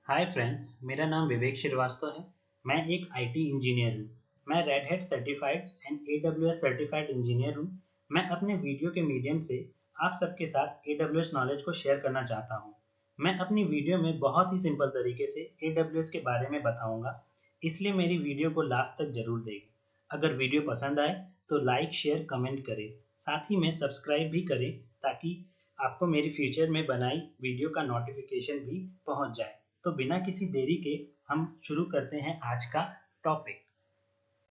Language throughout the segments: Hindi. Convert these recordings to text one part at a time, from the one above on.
हाय फ्रेंड्स, मेरा नाम विवेक श्रीवास्तव है। मैं एक आईटी इंजीनियर हूँ। मैं red hat certified and AWS certified engineer हूँ। मैं अपने वीडियो के मीडियम से आप सबके साथ एडब्ल्यूएस नॉलेज को शेयर करना चाहता हूँ। मैं अपनी वीडियो में बहुत ही सिंपल तरीके से एडब्ल्यूएस के बारे में बताऊंगा, इसलिए मेरी वीडियो को लास्ट तक जरूर देखें। अगर वीडियो पसंद आए तो लाइक शेयर कमेंट करें, साथ ही में सब्सक्राइब भी करें ताकि आपको मेरी फ्यूचर में बनाई वीडियो का नोटिफिकेशन भी पहुंच जाए। तो बिना किसी देरी के हम शुरू करते हैं आज का टॉपिक।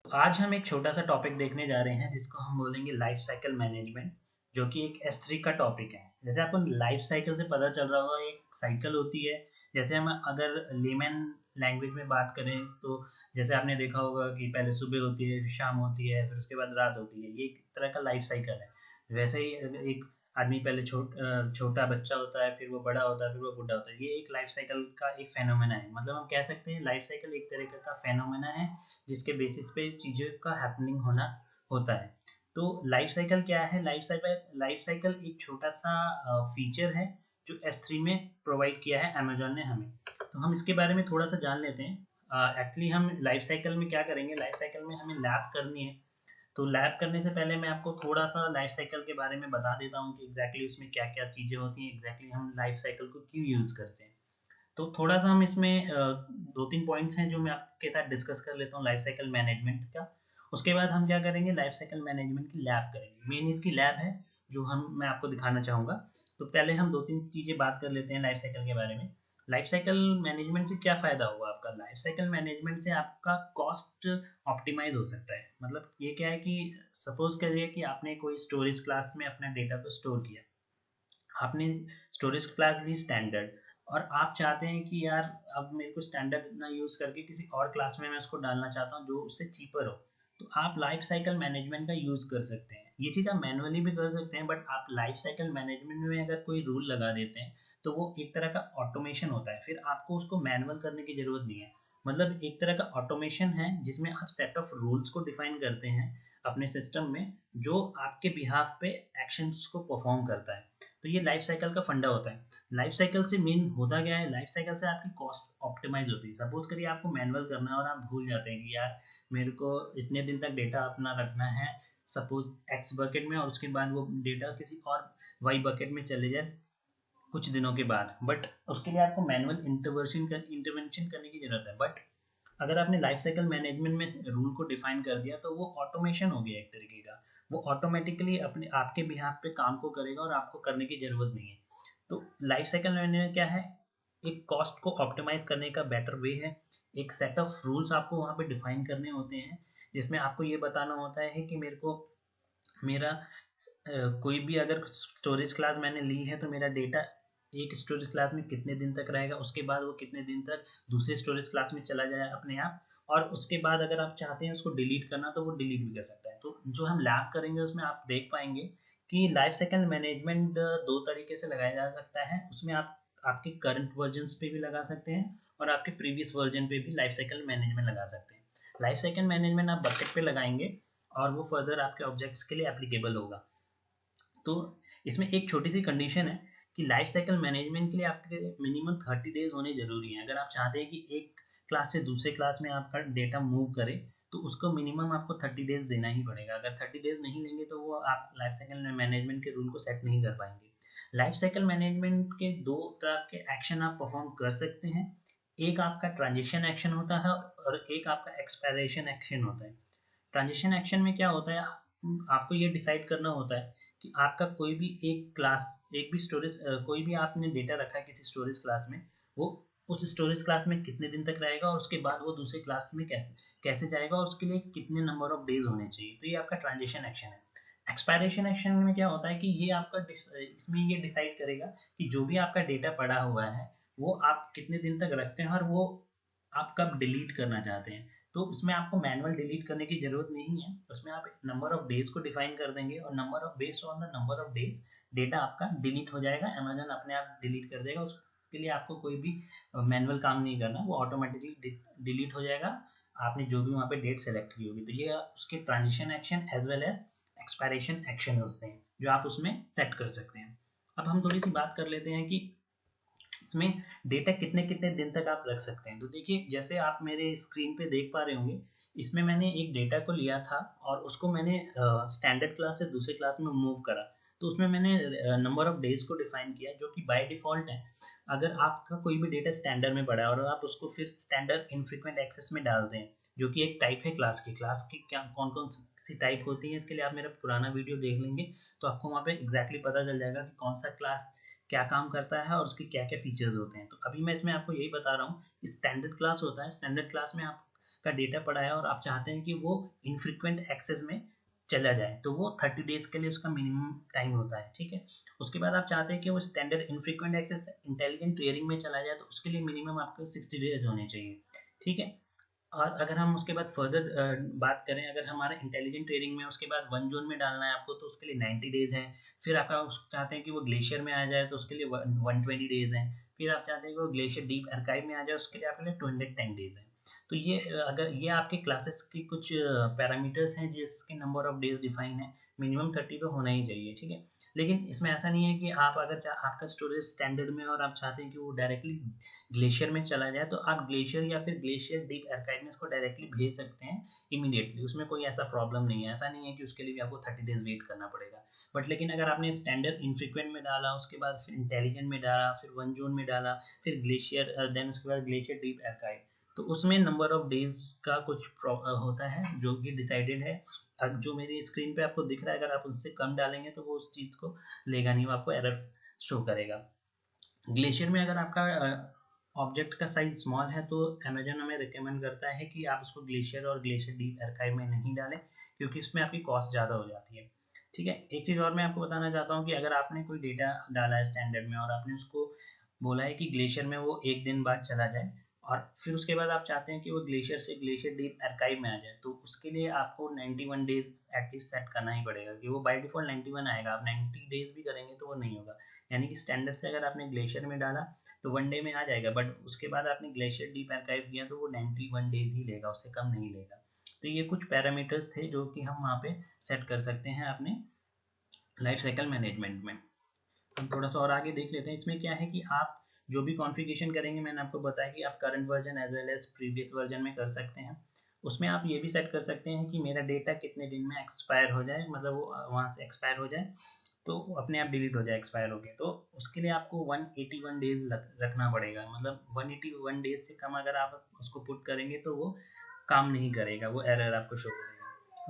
तो आज हम एक छोटा सा टॉपिक देखने जा रहे हैं जिसको हम बोलेंगे लाइफ साइकिल मैनेजमेंट, जो कि एक S3 का टॉपिक है। जैसे आपको लाइफ साइकिल से पता चल रहा होगा, एक साइकिल होती है। जैसे हम अगर लेमन लैंग्वेज में बात करें तो जैसे आपने देखा होगा कि पहले सुबह होती है, शाम होती है, फिर उसके बाद रात होती है। ये एक तरह का लाइफ साइकिल है। वैसे ही एक आदमी पहले छोटा बच्चा होता है, फिर वो बड़ा होता है, फिर वो बूढ़ा होता है। ये एक लाइफ साइकिल का एक फेनोमेना है। मतलब हम कह सकते हैं लाइफ साइकिल एक तरीके का फेनोमेना है जिसके बेसिस पे चीज़ों का हैपनिंग होना होता है। तो लाइफ साइकिल क्या है? लाइफ साइकिल एक छोटा सा फीचर है जो S3 में प्रोवाइड किया है अमेजोन ने हमें। तो हम इसके बारे में थोड़ा सा जान लेते हैं। एक्चुअली हम लाइफ साइकिल में क्या करेंगे, लाइफ साइकिल में हमें लैब करनी है। तो लैब करने से पहले मैं आपको थोड़ा सा लाइफ साइकिल के बारे में बता देता हूँ कि एग्जैक्टली उसमें क्या क्या चीज़ें होती हैं, एग्जैक्टली हम लाइफ साइकिल को क्यों यूज़ करते हैं। तो थोड़ा सा हम इसमें दो तीन पॉइंट्स हैं जो मैं आपके साथ डिस्कस कर लेता हूँ लाइफ साइकिल मैनेजमेंट का। उसके बाद हम क्या करेंगे, लाइफ साइकिल मैनेजमेंट की लैब करेंगे। मेन इसकी लैब है जो मैं आपको दिखाना चाहूँगा। तो पहले हम दो तीन चीज़ें बात कर लेते हैं लाइफ साइकिल के बारे में। लाइफ साइकिल मैनेजमेंट से क्या फ़ायदा होगा आपका? लाइफ साइकिल मैनेजमेंट से आपका कॉस्ट ऑप्टिमाइज हो सकता है। मतलब ये क्या है कि सपोज करिए कि आपने कोई स्टोरेज क्लास में अपना डेटा को स्टोर किया। आपने स्टोरेज क्लास ली स्टैंडर्ड, और आप चाहते हैं कि यार अब मेरे को स्टैंडर्ड ना यूज़ करके किसी और क्लास में मैं उसको डालना चाहता हूँ जो उससे चीपर हो। तो आप लाइफ साइकिल मैनेजमेंट का यूज़ कर सकते हैं। ये चीज़ आप मैनुअली भी कर सकते हैं, बट आप लाइफ साइकिल मैनेजमेंट में अगर कोई रूल लगा देते हैं तो वो एक तरह का ऑटोमेशन होता है। फिर आपको उसको मैनुअल करने की ज़रूरत नहीं है। मतलब एक तरह का ऑटोमेशन है जिसमें आप सेट ऑफ रूल्स को डिफाइन करते हैं अपने सिस्टम में, जो आपके बिहाफ पे एक्शंस को परफॉर्म करता है। तो ये लाइफ साइकिल का फंडा होता है। लाइफ साइकिल से मेन होता क्या है, लाइफ साइकिल से आपकी कॉस्ट ऑप्टिमाइज होती है। सपोज करिए आपको मैनुअल करना है और आप भूल जाते हैं कि यार मेरे को इतने दिन तक डेटा अपना रखना है सपोज एक्स बकेट में, और उसके बाद वो डेटा किसी और वाई बकेट में चले जाए कुछ दिनों के बाद। बट उसके लिए आपको मैनुअल इंटरवेंशन करने की जरूरत है। बट अगर आपने लाइफ साइकिल मैनेजमेंट में रूल को डिफाइन कर दिया तो वो ऑटोमेशन हो गया एक तरीके का। वो ऑटोमेटिकली अपने आपके बिहाफ पे काम को करेगा और आपको करने की जरूरत नहीं है। तो लाइफ साइकिल मैनेजमेंट क्या है? एक कॉस्ट को ऑप्टिमाइज करने का बेटर वे है। एक सेट ऑफ रूल्स आपको वहाँ पे डिफाइन करने होते हैं जिसमें आपको ये बताना होता है कि मेरे को मेरा कोई भी अगर स्टोरेज क्लास मैंने ली है तो मेरा डेटा एक स्टोरेज क्लास में कितने दिन तक रहेगा, उसके बाद वो कितने दिन तक दूसरे स्टोरेज क्लास में चला जाए अपने आप। और उसके बाद अगर आप चाहते हैं उसको डिलीट करना तो वो डिलीट भी कर सकता है। तो जो हम लैब करेंगे उसमें आप देख पाएंगे कि लाइफ साइकिल मैनेजमेंट दो तरीके से लगाया जा सकता है। उसमें आप आपके करंट वर्जन पे भी लगा सकते हैं और आपके प्रीवियस वर्जन पे भी लाइफ साइकिल मैनेजमेंट लगा सकते हैं। लाइफ साइकिल मैनेजमेंट आप बकेट पे लगाएंगे और वो फर्दर आपके ऑब्जेक्ट्स के लिए एप्लीकेबल होगा। तो इसमें एक छोटी सी कंडीशन है कि लाइफ साइकिल मैनेजमेंट के लिए आपके मिनिमम 30 डेज होने जरूरी हैं। अगर आप चाहते हैं कि एक क्लास से दूसरे क्लास में आपका डेटा मूव करे तो उसको मिनिमम आपको 30 डेज देना ही पड़ेगा। अगर 30 डेज नहीं लेंगे तो वो आप लाइफ साइकिल मैनेजमेंट के रूल को सेट नहीं कर पाएंगे। लाइफ साइकिल मैनेजमेंट के दो तरह के एक्शन आप परफॉर्म कर सकते हैं। एक आपका ट्रांजेक्शन एक्शन होता है और एक आपका एक्सपायरेशन एक्शन होता है। ट्रांजिशन एक्शन में क्या होता है, आपको ये डिसाइड करना होता है कि आपका कोई भी एक क्लास, एक भी स्टोरेज, कोई भी आपने डेटा रखा है किसी स्टोरेज क्लास में, वो उस स्टोरेज क्लास में कितने दिन तक रहेगा और उसके बाद वो दूसरे क्लास में कैसे कैसे जाएगा और उसके लिए कितने नंबर ऑफ डेज होने चाहिए। तो ये आपका ट्रांजिशन एक्शन है। एक्सपायरेशन एक्शन में क्या होता है कि ये आपका इसमें ये डिसाइड करेगा कि जो भी आपका डेटा पड़ा हुआ है वो आप कितने दिन तक रखते हैं और वो आप कब डिलीट करना चाहते हैं। तो उसमें आपको मैनुअल डिलीट करने की जरूरत नहीं है। उसमें आप नंबर ऑफ डेज को डिफाइन कर देंगे और number of based on the number of days data आपका डिलीट हो जाएगा। अमेजन अपने आप डिलीट कर देगा। उसके लिए आपको कोई भी मैनुअल काम नहीं करना, वो ऑटोमेटिकली डिलीट हो जाएगा आपने जो भी वहाँ पे डेट सेलेक्ट की होगी। तो ये उसके transition action as well as expiration action होते हैं जो आप उसमें सेट कर सकते हैं। अब हम थोड़ी सी बात कर लेते हैं कि इसमें डेटा कितने कितने दिन तक आप रख सकते हैं। तो देखिए जैसे आप मेरे स्क्रीन पे देख पा रहे होंगे, इसमें मैंने एक डेटा को लिया था और उसको मैंने स्टैंडर्ड क्लास से दूसरे क्लास में मूव करा। तो उसमें मैंने नंबर ऑफ डेज को डिफाइन किया जो कि बाय डिफ़ॉल्ट है। अगर आपका कोई भी डेटा स्टैंडर्ड में पड़ा है और आप उसको फिर स्टैंडर्ड इनफ्रीक्वेंट एक्सेस में डालते हैं, जो कि एक टाइप है क्लास की क्या कौन कौन सी टाइप होती है, इसके लिए आप मेरा पुराना वीडियो देख लेंगे तो आपको वहाँ पे एग्जैक्टली पता चल जाएगा कि कौन सा क्लास क्या काम करता है और उसके क्या क्या फीचर्स होते हैं। तो अभी मैं इसमें आपको यही बता रहा हूँ, स्टैंडर्ड क्लास होता है, स्टैंडर्ड क्लास में आपका डेटा पड़ा है और आप चाहते हैं कि वो इनफ्रीक्वेंट एक्सेस में चला जाए, तो वो 30 डेज के लिए उसका मिनिमम टाइम होता है। ठीक है, उसके बाद आप चाहते हैं कि वो standard infrequent access intelligent tiering में चला जाए, तो उसके लिए मिनिमम आपको 60 डेज होने चाहिए। ठीक है, और अगर हम उसके बाद फर्दर बात करें, अगर हमारा इंटेलिजेंट ट्रेडिंग में उसके बाद 1 जोन में डालना है आपको, तो उसके लिए 90 डेज है। फिर आप चाहते हैं कि वो ग्लेशियर में आ जाए तो उसके लिए 120 डेज है। फिर आप चाहते हैं कि वो ग्लेशियर डीप आर्काइव में आ जाए, उसके लिए आपके लिए 210 डेज है। तो ये अगर ये आपके क्लासेस की कुछ पैरामीटर्स हैं जिसके नंबर ऑफ डेज डिफाइन है, मिनिमम 30 तो होना ही चाहिए। ठीक है, लेकिन इसमें ऐसा नहीं है कि आप अगर आपका स्टोरेज स्टैंडर्ड में और आप चाहते हैं कि वो डायरेक्टली ग्लेशियर में चला जाए, तो आप ग्लेशियर या फिर ग्लेशियर डीप आर्काइव में इसको डायरेक्टली भेज सकते हैं इमीडिएटली, उसमें कोई ऐसा प्रॉब्लम नहीं है। ऐसा नहीं है कि उसके लिए भी आपको 30 डेज वेट करना पड़ेगा। बट लेकिन अगर आपने स्टैंडर्ड इनफ्रीक्वेंट में डाला, उसके बाद फिर इंटेलिजेंट में डाला, फिर 1 जोन में डाला, फिर ग्लेशियर, देन उसके बाद ग्लेशियर डीप आर्काइव, तो उसमें नंबर ऑफ डेज का कुछ होता है जो कि डिसाइडेड है। अब जो मेरी स्क्रीन पे आपको दिख रहा है, अगर आप उससे कम डालेंगे तो वो उस चीज़ को लेगा नहीं, वो आपको एरर शो करेगा। ग्लेशियर में अगर आपका ऑब्जेक्ट का साइज स्मॉल है तो अमेजन हमें रिकमेंड करता है कि आप उसको ग्लेशियर और ग्लेशियर डीप आर्काइव में नहीं डालें, क्योंकि इसमें आपकी कॉस्ट ज़्यादा हो जाती है। ठीक है, एक चीज़ और मैं आपको बताना चाहता हूँ कि अगर आपने कोई डेटा डाला है स्टैंडर्ड में और आपने उसको बोला है कि ग्लेशियर में वो 1 दिन बाद चला जाए, और फिर उसके बाद आप चाहते हैं कि वो ग्लेशियर से ग्लेशियर डीप आर्काइव में आ जाए, तो उसके लिए आपको 91 डेज एटलीस्ट सेट करना ही पड़ेगा, कि वो बाय डिफॉल्ट 91 आएगा। आप 90 डेज भी करेंगे तो वो नहीं होगा। यानी कि स्टैंडर्ड से अगर आपने ग्लेशियर में डाला तो 1 डे में आ जाएगा, बट उसके बाद आपने ग्लेशियर डीप आर्काइव किया तो वो 91 डेज ही लेगा, उससे कम नहीं लेगा। तो ये कुछ पैरामीटर्स थे जो कि हम वहाँ पे सेट कर सकते हैं अपने लाइफ साइकिल मैनेजमेंट में। हम थोड़ा सा और आगे देख लेते हैं। इसमें क्या है कि आप जो भी कॉन्फ़िगरेशन करेंगे, मैंने आपको बताया कि आप current version as well as previous version में कर सकते हैं। उसमें आप ये भी सेट कर सकते हैं कि मेरा डेटा कितने दिन में एक्सपायर हो जाए, मतलब वो वहाँ से एक्सपायर हो जाए तो अपने आप डिलीट हो जाए एक्सपायर हो गए। तो उसके लिए आपको 181 डेज रखना पड़ेगा, मतलब 181 डेज से कम अगर आप उसको पुट करेंगे तो वो काम नहीं करेगा, वो एरर आपको शो करेगा।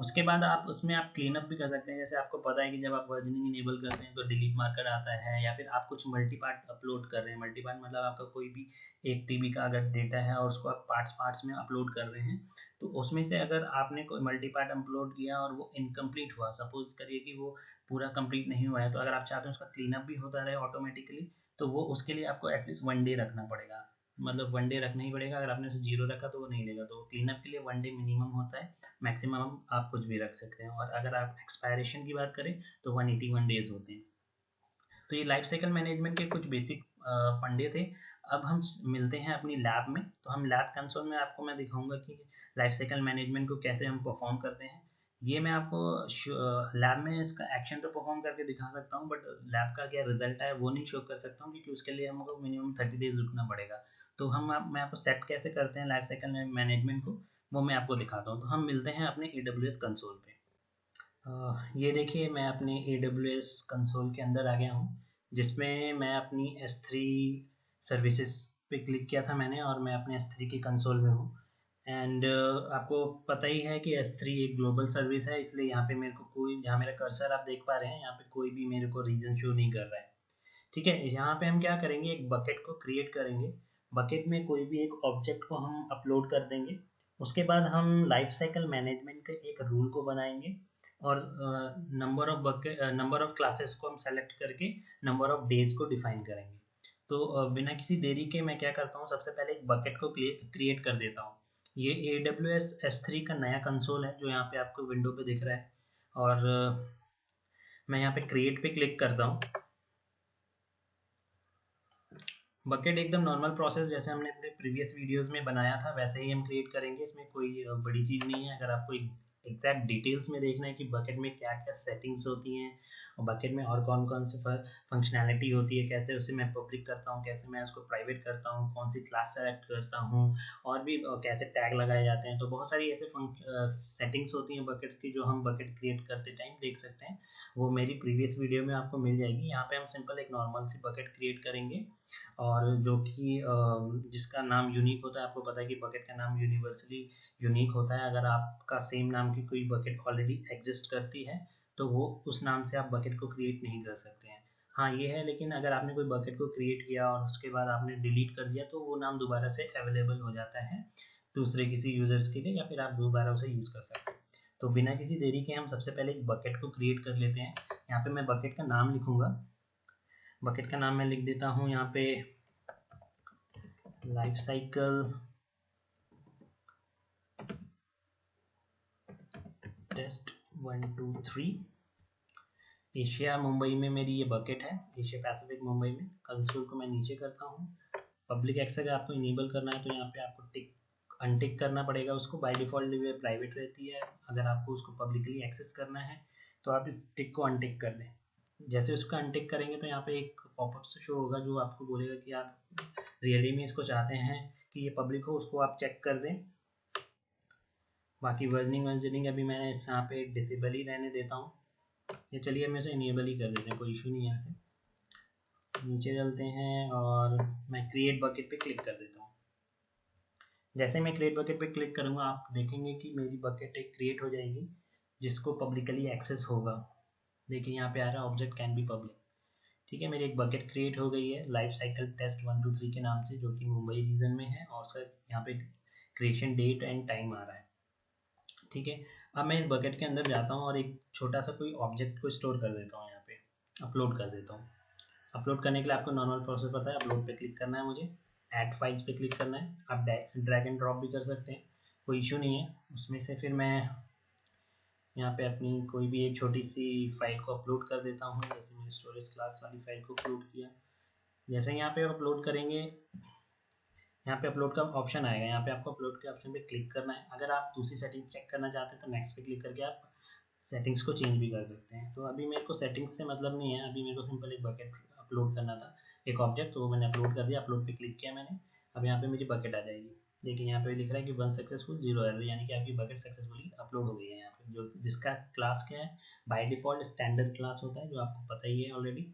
उसके बाद आप उसमें आप क्लीन अप भी कर सकते हैं। जैसे आपको पता है कि जब आप वर्जनिंग इनेबल करते हैं तो डिलीट मार्कर आता है, या फिर आप कुछ मल्टी पार्ट अपलोड कर रहे हैं। मल्टी पार्ट मतलब आपका कोई भी 1 TB का अगर डेटा है और उसको आप पार्ट्स पार्ट्स में अपलोड कर रहे हैं, तो उसमें से अगर आपने कोई मल्टी पार्ट अपलोड किया और वो इनकम्प्लीट हुआ, सपोज करिए कि वो पूरा कंप्लीट नहीं हुआ है, तो अगर आप चाहते हैं उसका क्लीन अप भी होता रहे ऑटोमेटिकली, तो वो उसके लिए आपको एटलीस्ट 1 डे रखना पड़ेगा। मतलब 1 डे रखना ही पड़ेगा। अगर आपने उसे 0 रखा तो वो नहीं लेगा। तो क्लीन अप के लिए 1 डे मिनिमम होता है, मैक्सिमम आप कुछ भी रख सकते हैं। और अगर आप एक्सपायरेशन की बात करें तो 181 डेज होते हैं। तो ये लाइफ साइकिल मैनेजमेंट के कुछ बेसिक फंडे थे। अब हम मिलते हैं अपनी लैब में। तो हम लैब कंसोल में आपको मैं दिखाऊंगा कि लाइफ साइकिल मैनेजमेंट को कैसे हम परफॉर्म करते हैं। ये मैं आपको लैब में इसका एक्शन तो परफॉर्म करके दिखा सकता हूँ, बट लैब का क्या रिजल्ट है वो नहीं शो कर सकता हूँ, क्योंकि उसके लिए हमको मिनिमम 30 डेज रुकना पड़ेगा। तो मैं आपको सेट कैसे करते हैं लाइफ साइकिल मैनेजमेंट को, वो मैं आपको दिखाता हूँ। तो हम मिलते हैं अपने AWS कंसोल पे। ये देखिए मैं अपने AWS कंसोल के अंदर आ गया हूँ, जिसमें मैं अपनी S3 सर्विसेज पे क्लिक किया था मैंने, और मैं अपने S3 की कंसोल में हूँ। एंड आपको पता ही है कि S3 एक ग्लोबल सर्विस है, इसलिए यहाँ पे मेरे को कोई, जहाँ मेरा कर्सर आप देख पा रहे हैं, यहाँ पे कोई भी मेरे को रीजन शो नहीं कर रहा है। ठीक है, यहाँ पे हम क्या करेंगे, एक बकेट को क्रिएट करेंगे। बकेट में कोई भी एक ऑब्जेक्ट को हम अपलोड कर देंगे। उसके बाद हम लाइफ साइकिल मैनेजमेंट के एक रूल को बनाएंगे, और नंबर ऑफ क्लासेस को हम सेलेक्ट करके नंबर ऑफ डेज को डिफाइन करेंगे। तो बिना किसी देरी के मैं क्या करता हूँ, सबसे पहले एक बकेट को क्रिएट कर देता हूँ। ये AWS S3 का नया कंसोल है जो यहाँ पे आपको विंडो पे दिख रहा है, और मैं यहाँ पे क्रिएट पे क्लिक करता हूँ। बकेट एकदम नॉर्मल प्रोसेस जैसे हमने अपने प्रीवियस वीडियोस में बनाया था वैसे ही हम क्रिएट करेंगे, इसमें कोई बड़ी चीज़ नहीं है। अगर आप कोई एग्जैक्ट डिटेल्स में देखना है कि बकेट में क्या क्या सेटिंग्स होती हैं और बकेट में और कौन कौन से फंक्शनैलिटी होती है, कैसे उसे मैं पब्लिक करता हूँ, कैसे मैं उसको प्राइवेट करता हूँ, कौन सी क्लास सेलेक्ट करता हूँ, और भी कैसे टैग लगाए जाते हैं। तो बहुत सारी ऐसे सेटिंग्स होती हैं बकेट्स की जो हम बकेट क्रिएट करते टाइम देख सकते हैं। वो मेरी प्रीवियस वीडियो में आपको मिल जाएगी। यहाँ पे हम सिंपल एक नॉर्मल सी बकेट क्रिएट करेंगे और जो कि जिसका नाम यूनिक होता है। आपको पता है कि बकेट का नाम यूनिवर्सली यूनिक होता है। अगर आपका सेम नाम की कोई बकेट ऑलरेडी एग्जिस्ट करती है तो वो उस नाम से आप बकेट को क्रिएट नहीं कर सकते हैं। हाँ ये है, लेकिन अगर आपने कोई बकेट को क्रिएट किया और उसके बाद आपने डिलीट कर दिया तो वो नाम दोबारा से अवेलेबल हो जाता है दूसरे किसी यूजर्स के लिए, या फिर आप दोबारा उसे यूज कर सकते हैं। तो बिना किसी देरी के हम सबसे पहले एक बकेट को क्रिएट कर लेते हैं। यहाँ पे मैं बकेट का नाम लिखूंगा। बकेट का नाम मैं लिख देता हूँ यहाँ पे life cycle test 1 2 3। Asia Mumbai में मेरी ये बकेट है, एशिया पैसिफिक मुंबई में। कंसोल को मैं नीचे करता हूँ। पब्लिक एक्सेस आपको इनेबल करना है तो यहाँ पे आपको टिक अनटिक करना पड़ेगा उसको। बाय डिफॉल्ट ये प्राइवेट रहती है। अगर आपको उसको पब्लिकली एक्सेस करना है तो आप इस टिक को अनटिक कर दें। जैसे उसको अनटिक करेंगे तो यहाँ पे एक पॉपअप शो होगा जो आपको बोलेगा कि आप रियली में इसको चाहते हैं कि ये पब्लिक हो, उसको आप चेक कर दें। बाकी वर्जनिंग अभी मैंने यहाँ पे डिसेबल ही रहने देता हूँ। ये चलिए हम इसे इनेबल ही कर देते हैं, कोई इशू नहीं है। यहाँ से नीचे चलते हैं और मैं क्रिएट बकेट पे क्लिक कर देता हूँ। जैसे मैं क्रिएट बकेट पे क्लिक करूँगा आप देखेंगे कि मेरी बकेट एक क्रिएट हो जाएगी जिसको पब्लिकली एक्सेस होगा। देखिए यहाँ पे आ रहा है ऑब्जेक्ट कैन बी पब्लिक। ठीक है, मेरी एक बकेट क्रिएट हो गई है लाइफ साइकिल टेस्ट 1 2 3 के नाम से, जो कि मुंबई रीजन में है और उसका यहाँ पे क्रिएशन डेट एंड टाइम आ रहा है। ठीक है, अब मैं इस बकेट के अंदर जाता हूँ और एक छोटा सा कोई ऑब्जेक्ट को स्टोर कर देता हूँ। यहाँ पे अपलोड कर देता हूँ। अपलोड करने के लिए आपको नॉर्मल प्रोसेस पता है। अपलोड पे क्लिक करना है, मुझे ऐड फाइल्स पे क्लिक करना है। आप ड्रैग एंड ड्रॉप भी कर सकते हैं, कोई इशू नहीं है। उसमें से फिर मैं यहाँ पे अपनी कोई भी एक छोटी सी फाइल को अपलोड कर देता हूँ। जैसे मैंने स्टोरेज क्लास वाली फाइल को अपलोड किया। जैसे यहाँ पे अपलोड करेंगे, यहाँ पे अपलोड का ऑप्शन आएगा। यहाँ पे आपको अपलोड के ऑप्शन पे क्लिक करना है। अगर आप दूसरी सेटिंग चेक करना चाहते हैं तो नेक्स्ट पे क्लिक करके आप सेटिंग्स को चेंज भी कर सकते हैं। तो अभी मेरे को सेटिंग्स से मतलब नहीं है, अभी मेरे को सिंपल एक बकेट अपलोड करना था, एक ऑब्जेक्ट, तो वो मैंने अपलोड कर दिया। अपलोड पे क्लिक किया मैंने। अब यहाँ पे मेरी बकेट आ जाएगी। देखिए यहाँ पे लिख रहा है कि 1 सक्सेसफुल 0 एरर, यानी कि आपकी बकेट सक्सेसफुली अपलोड हो गई है। यहाँ पे जो जिसका क्लास क्या है, बाय डिफॉल्ट स्टैंडर्ड क्लास होता है जो आपको पता ही है ऑलरेडी।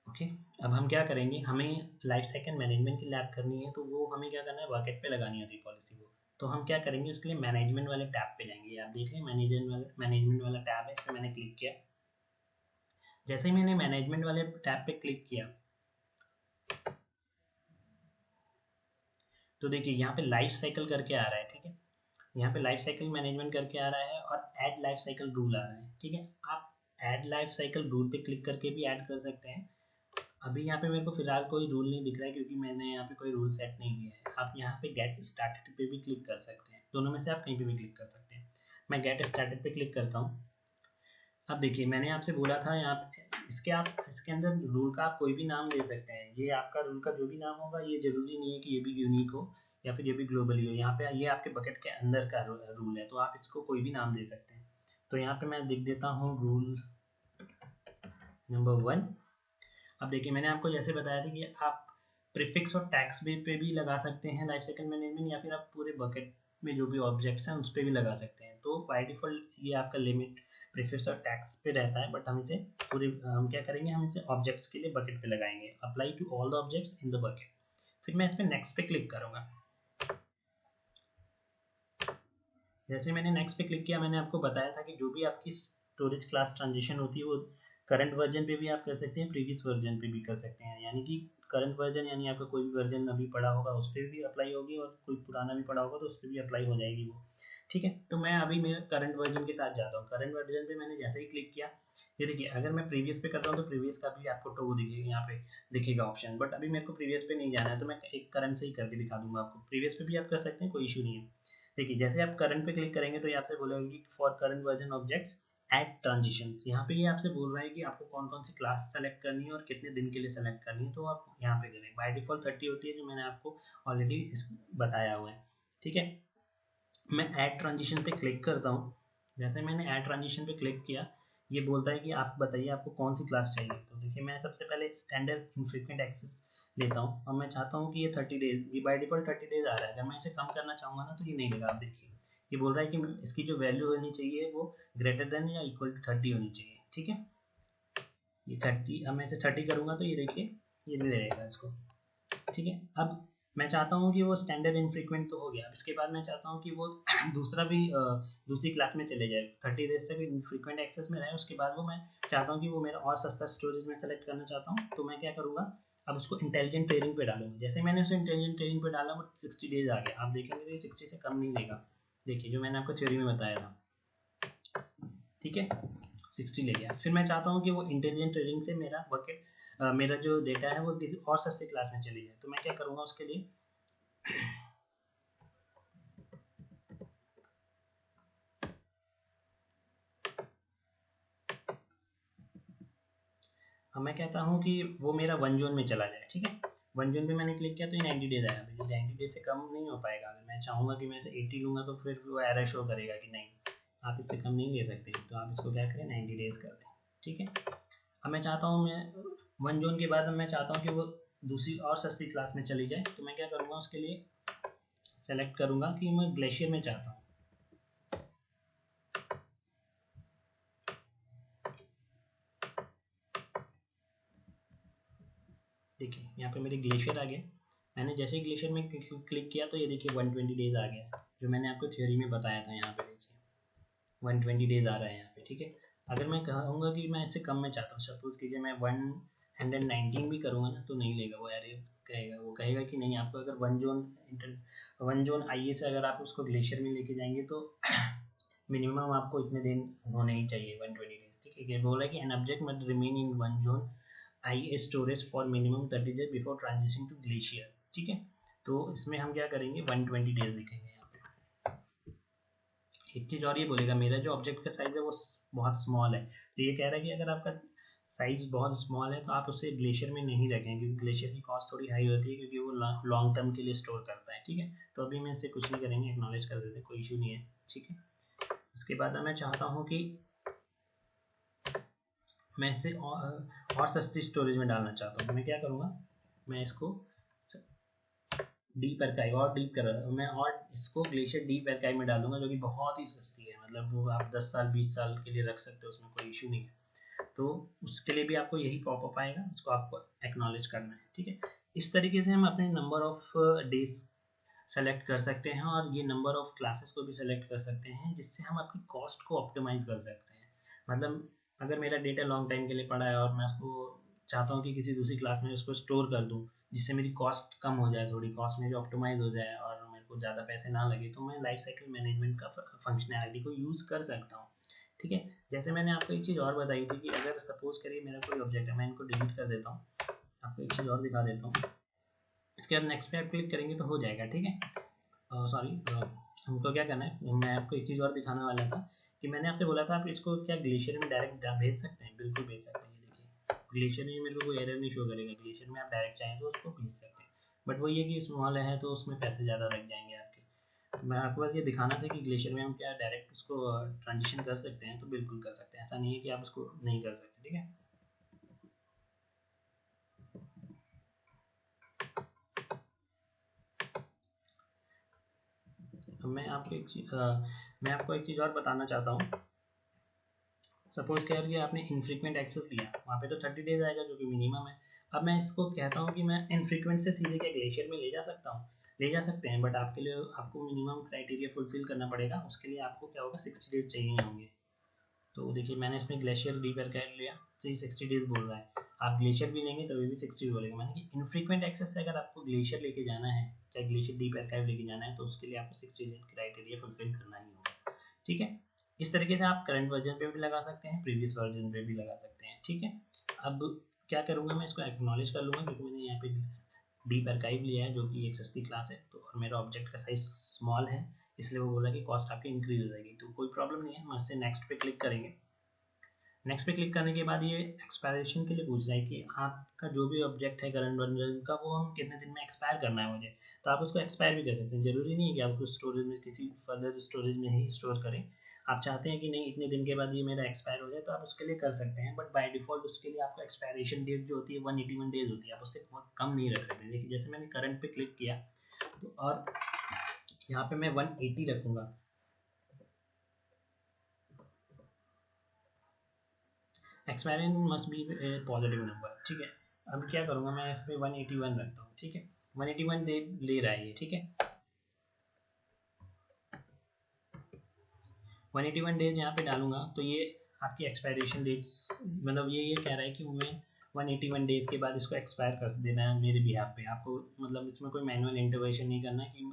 ओके, अब हम क्या करेंगे, हमें लाइफ साइकिल मैनेजमेंट की लैब करनी है तो वो हमें क्या करना है, बकेट पे लगानी होती है पॉलिसी को। तो हम क्या करेंगे, उसके लिए मैनेजमेंट वाले टैब पे जाएंगे। आप देख रहे हैं मैनेजमेंट वाला टैब है, इस पर मैंने क्लिक किया। जैसे ही मैंने मैनेजमेंट वाले टैब पे क्लिक किया तो देखिए यहाँ पे लाइफ साइकिल करके आ रहा है। ठीक है, यहाँ पे लाइफ साइकिल मैनेजमेंट करके आ रहा है और ऐड लाइफ साइकिल रूल आ रहा है। ठीक है, आप ऐड लाइफ साइकिल रूल पे क्लिक करके भी ऐड कर सकते हैं। अभी यहाँ पे मेरे को फिलहाल कोई रूल नहीं दिख रहा है क्योंकि मैंने यहाँ पे कोई रूल सेट नहीं किया है। आप यहाँ पे गेट स्टार्टेड पे भी क्लिक कर सकते हैं, दोनों में से आप कहीं पे भी क्लिक कर सकते हैं। मैं गेट स्टार्टेड पे क्लिक करता हूँ। अब देखिए मैंने आपसे बोला था यहाँ पे इसके अंदर रूल का आप कोई भी नाम दे सकते हैं। ये आपका रूल का जो भी नाम होगा, ये जरूरी नहीं है कि ये भी यूनिक हो या फिर ये भी ग्लोबली हो। यहाँ पे ये आपके बकेट के अंदर का रूल है तो आप इसको कोई भी नाम दे सकते हैं। तो यहाँ पे मैं लिख देता हूँ रूल नंबर 1। अब देखिए मैंने आपको जैसे बताया था कि आप प्रीफिक्स और टैग्स पे भी लगा सकते हैं लाइफ साइकिल मैनेजमेंट, या फिर आप पूरे बकेट में जो भी ऑब्जेक्ट्स हैं उस पर भी लगा सकते हैं। तो बाय डिफॉल्ट ये आपका लिमिट प्रीफिक्स और टैग्स पे रहता है, बट हम इसे पूरे हम क्या करेंगे, हम इसे ऑब्जेक्ट्स के लिए बकेट पे लगाएंगे। Apply to all the objects in the bucket. फिर मैं इस पर नेक्स्ट पे क्लिक करूंगा। जैसे मैंने नेक्स्ट पे क्लिक किया, मैंने आपको बताया था कि जो भी आपकी स्टोरेज क्लास ट्रांजिशन होती है वो करंट वर्जन पे भी आप कर सकते हैं, प्रीवियस वर्जन पे भी कर सकते हैं। यानी कि करंट वर्जन यानी आपका कोई भी वर्जन अभी पड़ा होगा उस पर भी अप्लाई होगी, और कोई पुराना भी पड़ा होगा तो उस पर भी अप्लाई हो जाएगी वो। ठीक है, तो मैं अभी मेरे करंट वर्जन के साथ जाता हूँ। करंट वर्जन पे मैंने जैसे ही क्लिक किया, ये देखिए अगर मैं प्रीवियस पे करता हूँ तो प्रीवियस का भी आपको तो वो दिखेगा, यहाँ पे दिखेगा ऑप्शन। बट अभी मेरे को प्रीवियस पे नहीं जाना है तो मैं एक करंट से ही करके दिखा दूंगा आपको। प्रीवियस पे भी आप कर सकते हैं, कोई इशू नहीं है। देखिए जैसे आप करंट पे क्लिक करेंगे तो ये आपसे बोलेगा कि for current version objects add transitions. यहाँ पे ये आपसे बोल रहा है कि आपको कौन कौन सी क्लास सेलेक्ट करनी है और कितने दिन के लिए सेलेक्ट करनी है। तो आप यहाँ पे करें। बाय डिफॉल्ट 30 होती है जो मैंने आपको ऑलरेडी बताया हुआ है। ठीक है, मैं ऐड ट्रांजिशन पे क्लिक करता हूँ। जैसे मैंने ऐड ट्रांजिशन पे क्लिक किया, ये बोलता है कि आप बताइए आपको कौन सी क्लास चाहिए। तो देखिए मैं सबसे पहले स्टैंडर्ड इनफ्रीक्वेंट एक्सेस लेता हूँ और मैं चाहता हूँ कि ये 30 डेज, ये बाय डिफॉल्ट 30 डेज आ रहा है। अगर मैं इसे कम करना चाहूँगा ना तो ये नहीं लेगा। आप देखिए ये बोल रहा है कि इसकी जो वैल्यू होनी चाहिए वो ग्रेटर देन या इक्वल टू 30 होनी चाहिए। ठीक है, ये 30, अब मैं इसे 30 करूँगा तो ये देखिए ये ले लेगा इसको। ठीक है, अब मैं चाहता हूँ कि वो स्टैंडर्ड इनफ्रीक्वेंट तो हो गया। इसके बाद मैं चाहता हूँ कि वो दूसरा भी दूसरी क्लास में चले जाए, 30 डेज तक इनफ्रीक्वेंट एक्सेस में रहे। उसके बाद वो मैं चाहता हूँ कि वो मेरा और सस्ता स्टोरेज में सेलेक्ट करना चाहता हूँ। तो मैं क्या करूँगा, अब उसको इंटेलिजेंट ट्रेडिंग पे डालूंगा। जैसे मैंने उसे इंटेलिजेंट ट्रेडिंग पे डाला वो 60 डेज आ गया। आप देखेंगे तो ये 60 से कम नहीं देगा। देखिए जो मैंने आपको थ्योरी में बताया था। ठीक है, 60 ले गया। फिर मैं चाहता हूँ कि वो इंटेलिजेंट ट्रेडिंग से मेरा बकेट मेरा जो डेटा है वो किसी और सस्ते क्लास में चली जाए। तो मैं क्या करूँगा उसके लिए, मैं कहता हूँ कि वो मेरा वन जोन में चला जाए। ठीक है, वन जोन पे मैंने क्लिक किया तो ये 90 डेज आया। मुझे 90 डेज से कम नहीं हो पाएगा। अगर मैं चाहूँगा कि मैं इसे 80 लूँगा तो फिर वो एरर शो करेगा कि नहीं आप इससे कम नहीं ले सकते। तो आप इसको क्या करें, 90 डेज कर दें। ठीक है, अब मैं चाहता हूँ मैं वन जोन के बाद मैं चाहता हूँ कि वो दूसरी और सस्ती क्लास में चली जाए। तो मैं क्या करूँगा उसके लिए सेलेक्ट करूँगा कि मैं ग्लेशियर में चाहता हूँ। देखिए यहाँ पे मेरे ग्लेशियर आ गए। मैंने जैसे ही ग्लेशियर में क्लिक किया तो ये देखिए 120 डेज आ गया, जो मैंने आपको थ्योरी में बताया था। यहाँ पे देखिए 120 डेज आ रहा है यहाँ पे। ठीक है, अगर मैं कहूँगा कि मैं इससे कम में चाहता हूँ, सपोज कीजिए मैं 119 भी करूँगा ना तो नहीं लेगा वो। यार कहेगा, वो कहेगा कि नहीं आपको अगर वन जोन आईए से अगर आप उसको ग्लेशियर में लेके जाएंगे तो मिनिमम आपको इतने दिन होने ही चाहिए, 120 डेज। ठीक है, बोला कि an object must remain in one zone I storage for minimum 30 days before transition to Glacier. ठीक है, तो इसमें हम क्या करेंगे, 120 डेज लिखेंगे यहाँ पे। एक चीज़ और ये बोलेगा, मेरा जो ऑब्जेक्ट का साइज है वो बहुत स्मॉल है। तो ये कह रहा है कि अगर आपका साइज बहुत स्मॉल है तो आप उसे ग्लेशियर में नहीं रखें, क्योंकि ग्लेशियर की कॉस्ट थोड़ी हाई होती है, क्योंकि वो लॉन्ग टर्म के लिए स्टोर करता है। ठीक है, तो अभी मैं इससे कुछ नहीं करेंगे, एक्नॉलेज कर देते हैं, कोई इशू नहीं है। ठीक है, उसके बाद मैं चाहता हूँ कि मैं इसे और सस्ती स्टोरेज में डालना चाहता हूँ। तो मैं क्या करूँगा, मैं इसको डीप आर्काइव और डीप कर मैं और इसको ग्लेशियर डीप आर्काइव में डालूंगा, जो कि बहुत ही सस्ती है। मतलब वो आप 10 साल 20 साल के लिए रख सकते हो, उसमें कोई इशू नहीं है। तो उसके लिए भी आपको यही पॉपअप आएगा, उसको आपको एक्नॉलेज करना है। ठीक है, इस तरीके से हम अपने नंबर ऑफ डेज सेलेक्ट कर सकते हैं और ये नंबर ऑफ क्लासेस को भी सेलेक्ट कर सकते हैं, जिससे हम अपनी कॉस्ट को ऑप्टिमाइज कर सकते हैं। मतलब अगर मेरा डेटा लॉन्ग टाइम के लिए पड़ा है और मैं उसको चाहता हूँ कि किसी दूसरी क्लास में उसको स्टोर कर दूँ, जिससे मेरी कॉस्ट कम हो जाए, थोड़ी कॉस्ट मेरी ऑप्टिमाइज हो जाए और मेरे को ज़्यादा पैसे ना लगे, तो मैं लाइफ साइकिल मैनेजमेंट का फंक्शनैलिटी को यूज़ कर सकता हूँ। ठीक है, जैसे मैंने आपको एक चीज़ और बताई थी कि अगर सपोज करिए मेरा कोई ऑब्जेक्ट है, मैं इनको डिलीट कर देता हूँ, आपको एक चीज़ और दिखा देता हूँ। इसके बाद नेक्स्ट पे आप क्लिक करेंगे तो हो जाएगा। ठीक है, सॉरी, हमको क्या करना है, मैं आपको एक चीज़ और दिखाने वाला था कि मैंने आपसे बोला था आप इसको क्या ग्लेशियर में डायरेक्ट भेज सकते हैं। बिल्कुल भेज सकते हैं। ये देखिए ग्लेशियर में मेरे को कोई एरर नहीं शो करेगा। ग्लेशियर में आप डायरेक्ट चाहें तो उसको भेज सकते हैं, बट वो ये कि स्मॉल है तो उसमें पैसे ज़्यादा लग जाएंगे आपके। मैं आपको बस ये दिखाना था कि ग्लेशियर में हम क्या डायरेक्ट उसको ट्रांजिशन कर सकते हैं। तो बिल्कुल कर सकते हैं, ऐसा नहीं है कि आप उसको नहीं कर सकते। ठीक है, अब मैं आपको एक चीज़ और बताना चाहता हूँ। सपोज कह कि आपने इनफ्रीक्वेंट एक्सेस लिया, वहाँ पे तो 30 डेज आएगा जो कि मिनिमम है। अब मैं इसको कहता हूँ कि मैं इनफ्रीक्वेंट से सीधे क्या ग्लेशियर में ले जा सकता हूँ, ले जा सकते हैं, बट आपके लिए आपको मिनिमम क्राइटेरिया फुलफिल करना पड़ेगा। उसके लिए आपको क्या होगा, 60 डेज चाहिए होंगे। तो देखिए मैंने इसमें ग्लेशियर डीप आर्काइव लिया तो ये 60 डेज बोल रहा है। आप ग्लेशियर भी लेंगे तो भी 60 बोलेगा। मैंने कि इनफ्रीक्वेंट एक्सेस से अगर आपको ग्लेशियर लेके जाना है, चाहे ग्लेशियर डीप आर्काइव लेके जाना है, तो उसके लिए आपको 60 डेज क्राइटेरिया फुलफिल करना ही होगा। ठीक है, इस तरीके से आप करंट वर्जन पे भी लगा सकते हैं, प्रीवियस वर्जन पे भी लगा सकते हैं। ठीक है, अब क्या करूँगा, मैं इसको एक्नॉलेज कर लूँगा, क्योंकि मैंने यहाँ पे डीप आर्काइव लिया है जो कि एक सस्ती क्लास है। तो और मेरा ऑब्जेक्ट का साइज स्मॉल है, इसलिए वो बोला कि कॉस्ट आपकी इंक्रीज हो जाएगी। तो कोई प्रॉब्लम नहीं है, हम उससे नेक्स्ट पे क्लिक करेंगे। नेक्स्ट पे क्लिक करने के बाद ये एक्सपायरेशन के लिए पूछ रहा है कि आपका जो भी ऑब्जेक्ट है करंट वर्जन का, वो हम कितने दिन में एक्सपायर करना है मुझे। तो आप उसको एक्सपायर भी कर सकते हैं। जरूरी नहीं है कि आप उसको स्टोरेज में किसी फर्दर स्टोरेज में ही स्टोर करें। आप चाहते हैं कि नहीं इतने दिन के बाद ये मेरा एक्सपायर हो जाए तो आप उसके लिए कर सकते हैं, बट बाय डिफॉल्ट उसके लिए आपको एक्सपायरेशन डेट जो होती है 181 डेज होती है, आप उससे बहुत कम नहीं रख सकते। देखिए जैसे मैंने करंट पे क्लिक किया तो और यहाँ पे मैं 180 रखूंगा। Expiring must be positive number, ठीक है। अब क्या करूँगा मैं इस पर 181 रखता हूँ, ठीक है। 181 डे ले रहा है ये, ठीक है। 181 डेज यहाँ पे डालूंगा तो ये आपकी एक्सपायरेशन डेट्स, मतलब ये कह रहा है कि मैं 181 डेज के बाद इसको एक्सपायर कर देना है मेरे बिहाफ पे। आपको मतलब इसमें कोई मैनुअल इंटरवेंशन नहीं करना है कि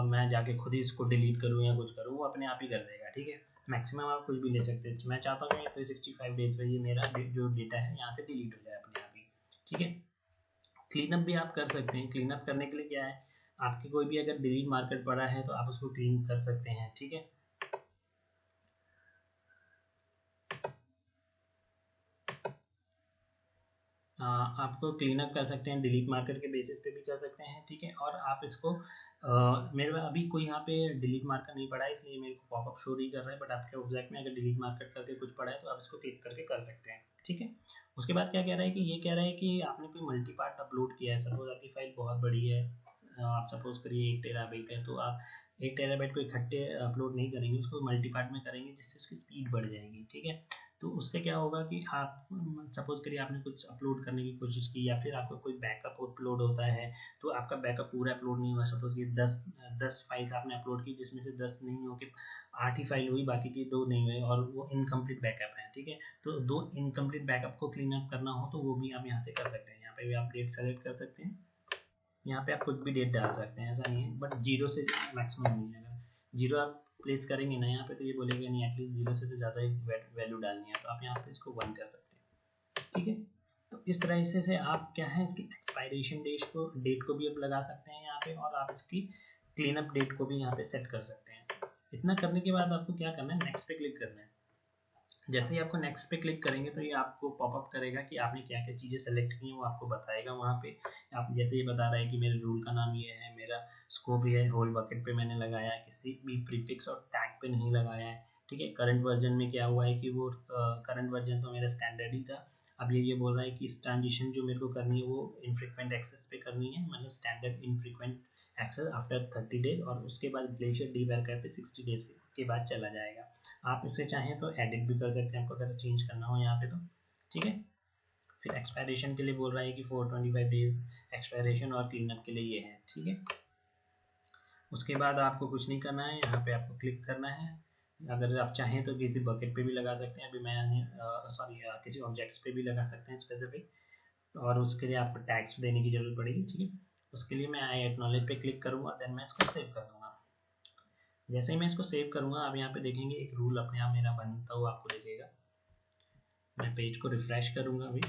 मैं जाके खुद ही इसको डिलीट करूँ या कुछ करूँ, वो अपने आप ही कर देगा, ठीक है। मैक्सिमम आप कुछ भी ले सकते हैं। मैं चाहता हूँ कि 365 डेज पर ये मेरा जो डेटा है यहाँ से डिलीट हो जाए अपने आप ही, ठीक है। क्लीन अप भी आप कर सकते हैं। क्लीन अप करने के लिए क्या है, आपकी कोई भी अगर डिलीट मार्केट पड़ा है तो आप उसको क्लीन कर सकते हैं, ठीक है। आपको क्लीन अप कर सकते हैं, डिलीट मार्कर के बेसिस पे भी कर सकते हैं, ठीक है। और आप इसको मेरे में अभी कोई यहाँ पे डिलीट मार्कर नहीं पड़ा है इसलिए मेरे को पॉपअप शो नहीं कर रहा है, बट आपके ऑब्जेक्ट में अगर डिलीट मार्कर करके कुछ पड़ा है तो आप इसको क्लिक करके कर सकते हैं, ठीक है। उसके बाद क्या कह रहा है कि ये कह रहा है कि आपने कोई मल्टी पार्ट अपलोड किया है। सपोज आपकी फाइल बहुत बड़ी है, आप सपोज करिए 1 टेराबाइट है, तो आप 1 टेराबाइट को इकट्ठे अपलोड नहीं करेंगे, उसको मल्टी पार्ट में करेंगे जिससे उसकी स्पीड बढ़ जाएगी, ठीक है। तो उससे क्या होगा कि आप सपोज करिए आपने कुछ अपलोड करने की कोशिश की या फिर आपका कोई बैकअप अपलोड होता है तो आपका बैकअप पूरा अपलोड नहीं हुआ। सपोज कि 10 फाइल्स आपने अपलोड की जिसमें से 10 नहीं हो के 8 ही फाइल हुई, बाकी की 2 नहीं हुए और वो इनकम्प्लीट बैकअप है, ठीक है। तो 2 इनकम्प्लीट बैकअप को क्लीन अप करना हो तो वो भी आप यहाँ से कर सकते हैं। यहाँ पे भी आप डेट सेलेक्ट कर सकते हैं, यहाँ पे आप कुछ भी डेट डाल सकते हैं, ऐसा नहीं है, बट जीरो से मैक्सिमम नहीं है। अगर जीरो आप प्लेस करेंगे ना यहाँ पे तो ये बोलेगा नहीं, एटलीस्ट जीरो से तो ज़्यादा ही वैल्यू डालनी है, तो आप यहाँ पे इसको 1 कर सकते हैं, ठीक है। तो इस तरह से आप क्या है इसकी एक्सपायरेशन डेट को भी अब लगा सकते हैं यहाँ पे, और आप इसकी क्लीन अप डेट को भी यहाँ पे सेट कर सकते हैं। इतना करने के बाद आपको क्या करना है, नेक्स्ट पे क्लिक करना है। जैसे ही आपको नेक्स्ट पे क्लिक करेंगे तो ये आपको पॉपअप करेगा कि आपने क्या क्या चीज़ें सेलेक्ट की हैं, वो आपको बताएगा वहाँ पे। आप जैसे ये बता रहा है कि मेरे रूल का नाम ये है, मेरा स्कोप ये है, होल बकेट पे मैंने लगाया है, किसी भी प्रीफिक्स और टैग पे नहीं लगाया है, ठीक है। करंट वर्जन में क्या हुआ है कि वो करंट वर्जन तो मेरा स्टैंडर्ड ही था। अब ये बोल रहा है कि इस ट्रांजिशन जो मेरे को करनी है वो इनफ्रीक्वेंट एक्सेस पे करनी है, मतलब standard infrequent access after 30 days, और उसके बाद ग्लेशियर डीबैकर पे 60 डेज के बाद चला जाएगा। आप इसे चाहें तो एडिट भी कर सकते हैं आपको अगर चेंज करना हो यहाँ पे तो, ठीक है। फिर एक्सपायरेशन के लिए बोल रहा है कि 425 डेज एक्सपायरेशन और क्लीन अप के लिए ये है, ठीक है। उसके बाद आपको कुछ नहीं करना है, यहाँ पे आपको क्लिक करना है। अगर आप चाहें तो किसी बकेट पे भी लगा सकते हैं, अभी मैंने किसी ऑब्जेक्ट्स पे भी लगा सकते हैं स्पेसिफिक, और उसके लिए आपको टैग्स देने की जरूरत पड़ेगी, ठीक है। उसके लिए मैं आई एक्नॉलेज पे क्लिक करूँगा, देन मैं इसको सेव कर दूँगा। जैसे ही मैं इसको सेव करूँगा आप यहाँ पे देखेंगे एक रूल अपने आप मेरा बनता हुआ आपको दिखेगा। मैं पेज को रिफ्रेश करूँगा अभी,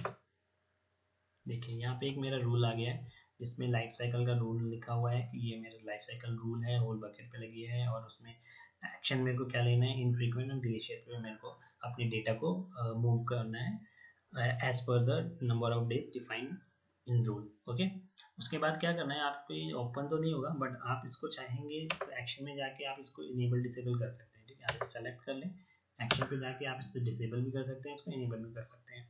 देखिए यहाँ पे एक मेरा रूल आ गया है जिसमें लाइफ साइकिल का रूल लिखा हुआ है कि ये मेरा लाइफ साइकिल रूल है, होल बकेट पे लगी है, और उसमें एक्शन मेरे को क्या लेना है, इनफ्रीक्वेंट और ग्लेशियर पे मेरे को अपने डेटा को मूव करना है as per the number of days defined in rule, okay. उसके बाद क्या करना है, आपको ये ओपन तो नहीं होगा, बट आप इसको चाहेंगे तो एक्शन में जाके आप इसको इनेबल डिसेबल कर सकते हैं, ठीक है। आप सेलेक्ट कर लें, एक्शन पे जाके आप इससे डिसेबल भी कर सकते हैं, इसको इनेबल भी कर सकते हैं।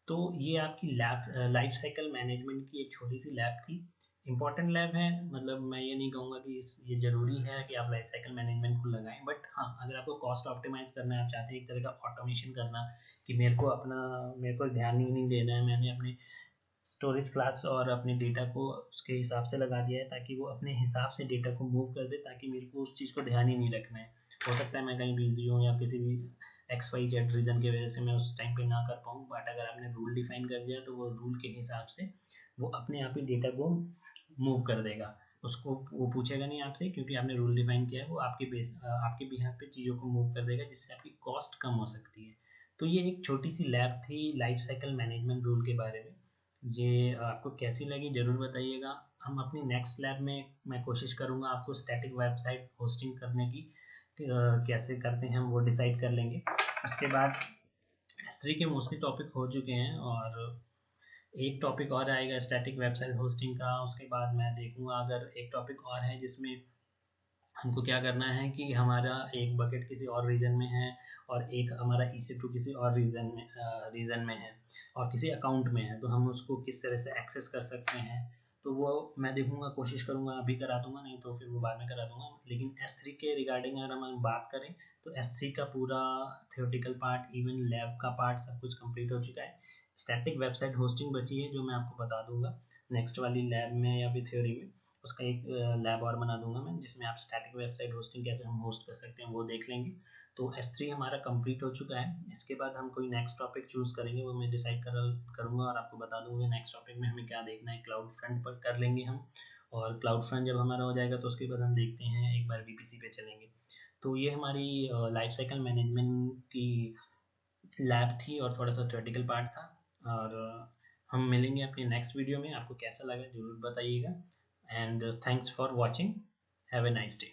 तो ये आपकी लाइफ साइकिल मैनेजमेंट की एक छोटी सी लैब थी। इंपॉर्टेंट लैब है, मतलब मैं ये नहीं कहूँगा कि ये ज़रूरी है कि आप लाइफ साइकिल मैनेजमेंट को लगाएं, बट हाँ अगर आपको कॉस्ट ऑप्टिमाइज करना है, आप चाहते हैं एक तरह का ऑटोमेशन करना कि मेरे को ध्यान ही नहीं देना है, मैंने अपने स्टोरेज क्लास और अपने डेटा को उसके हिसाब से लगा दिया है ताकि वो अपने हिसाब से डेटा को मूव कर दे, ताकि मेरे को उस चीज़ को ध्यान ही नहीं रखना है। हो सकता है मैं कहीं बिजी हूँ या किसी भी XYZ रीज़न की वजह से मैं उस टाइम पे ना कर पाऊँ, बट अगर आपने रूल डिफाइन कर दिया तो वो रूल के हिसाब से वो अपने आप ही डेटा को मूव कर देगा। उसको वो पूछेगा नहीं आपसे, क्योंकि आपने रूल डिफाइन किया है, वो आपके बिहाफ पे चीज़ों को मूव कर देगा जिससे आपकी कॉस्ट कम हो सकती है। तो ये एक छोटी सी लैब थी लाइफ साइकिल मैनेजमेंट रूल के बारे में। ये आपको कैसी लगी ज़रूर बताइएगा। हम अपनी नेक्स्ट लैब में मैं कोशिश करूँगा आपको स्टैटिक वेबसाइट होस्टिंग करने की कैसे करते हैं हम वो डिसाइड कर लेंगे। उसके बाद S3 के मोस्टली टॉपिक हो चुके हैं, और एक टॉपिक और आएगा स्टैटिक वेबसाइट होस्टिंग का, उसके बाद मैं देखूंगा अगर एक टॉपिक और है जिसमें हमको क्या करना है कि हमारा एक बकेट किसी और रीजन में है और एक हमारा EC2 किसी और रीजन में है और किसी अकाउंट में है, तो हम उसको किस तरह से एक्सेस कर सकते हैं, तो वो मैं देखूंगा, कोशिश करूंगा अभी करा दूंगा, नहीं तो फिर वो बाद में करा दूंगा। लेकिन S3 के रिगार्डिंग अगर हम बात करें तो S3 का पूरा थियोरेटिकल पार्ट, इवन लैब का पार्ट सब कुछ कंप्लीट हो चुका है। स्टैटिक वेबसाइट होस्टिंग बची है जो मैं आपको बता दूंगा नेक्स्ट वाली लैब में या फिर थ्योरी में। उसका एक लैब और बना दूंगा मैं जिसमें आप स्टैटिक वेबसाइट होस्टिंग कैसे हम होस्ट कर सकते हैं वो देख लेंगे। तो S3 हमारा कंप्लीट हो चुका है। इसके बाद हम कोई नेक्स्ट टॉपिक चूज करेंगे, वो मैं डिसाइड करूंगा और आपको बता दूंगा नेक्स्ट टॉपिक में हमें क्या देखना है। क्लाउड फ्रंट पर कर लेंगे हम, और क्लाउड फ्रंट जब हमारा हो जाएगा तो उसके बाद हम देखते हैं एक बार VPC पे चलेंगे। तो ये हमारी लाइफ साइकिल मैनेजमेंट की लैब थी और थोड़ा सा थ्योरेटिकल पार्ट था। और हम मिलेंगे अपने नेक्स्ट वीडियो में। आपको कैसा लगा जरूर बताइएगा। And thanks for watching. Have a nice day.